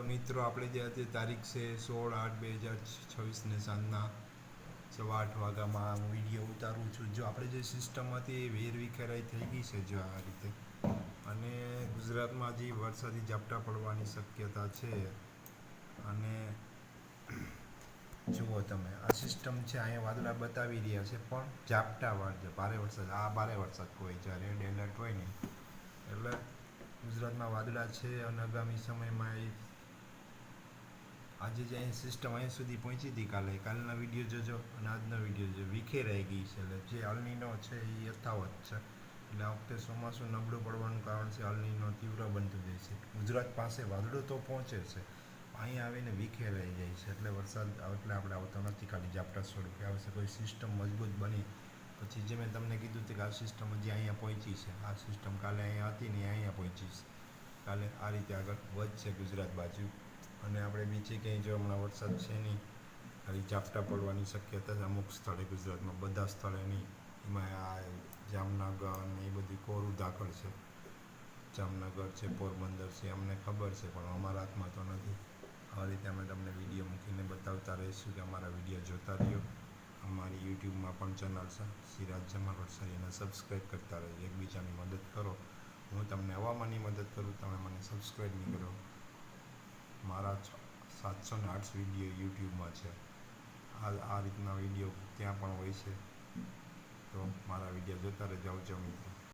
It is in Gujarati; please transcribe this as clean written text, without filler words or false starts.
મિત્રો આપણે જે આજે તારીખ છે 16/8/2026 સાંજના 8:15 વાગ્યામાં વિડીયો ઉતારું છું. જો આપણે જે સિસ્ટમ હતી એ વેરવિખેરાઈ થઈ ગઈ છે જો આ રીતે, અને ગુજરાતમાં હજી વરસાદી ઝાપટા પડવાની શક્યતા છે. અને જુઓ તમે, આ સિસ્ટમ છે અહીંયા વાદળા બતાવી રહ્યા છે, પણ ઝાપટાવાળા છે, ભારે વરસાદ. આ ભારે વરસાદ હોય છે, રેડ એલર્ટ હોય ને એટલે ગુજરાતમાં વાદળા છે. અને આગામી સમયમાં આજે જે અહીં સિસ્ટમ અહીં સુધી પહોંચી હતી કાલના વિડીયો જોજો અને આજનો વિડીયો જોજો, વિખેરાઈ ગઈ છે. એટલે જે અલનીનો છે એ યથાવત છે. એટલે આ વખતે ચોમાસું નબળું પડવાનું કારણ છે અલનીનો તીવ્ર બનતું જાય છે. ગુજરાત પાસે વાદળો તો પહોંચે છે, અહીંયા આવીને વિખેરાઈ જાય છે. એટલે વરસાદ એટલે આપણે આવતો નથી, ખાલી ઝાપટા સ્વરૂપે આવશે. કોઈ સિસ્ટમ મજબૂત બની પછી, જે મેં તમને કીધું હતું કે આ સિસ્ટમ હજી અહીંયા પહોંચી છે, આ સિસ્ટમ કાલે અહીંયા હતી ને અહીંયા પહોંચી છે. કાલે આ રીતે આગળ વધશે ગુજરાત બાજુ. અને આપણે બીજે ક્યાંય જો હમણાં વરસાદ છે નહીં, ખાલી ઝાપટા પડવાની શક્યતા છે અમુક સ્થળે ગુજરાતમાં, બધા સ્થળે નહીં. એમાં આ જામનગર ને એ બધું કોરું ધાકડ છે. જામનગર છે, પોરબંદર છે, અમને ખબર છે, પણ અમારા હાથમાં તો નથી. આ રીતે અમે તમને વિડીયો મૂકીને બતાવતા રહીશું કે અમારા વિડીયો જોતા રહ્યો. અમારી યુટ્યુબમાં પણ ચેનલ છે સિરાજ જમાલ વરસાદી, એને સબસ્ક્રાઈબ કરતા રહેજો. એકબીજાની મદદ કરો. હું તમને હવામાનની મદદ કરું, તમે મને સબસ્ક્રાઈબ નહીં કરો. મારા 708 વિડીયો યુટ્યુબમાં છે. આ રીતના વિડીયો ત્યાં પણ હોય છે, તો મારા વિડીયો જોતા રહેજો. આવજો મિત્રો.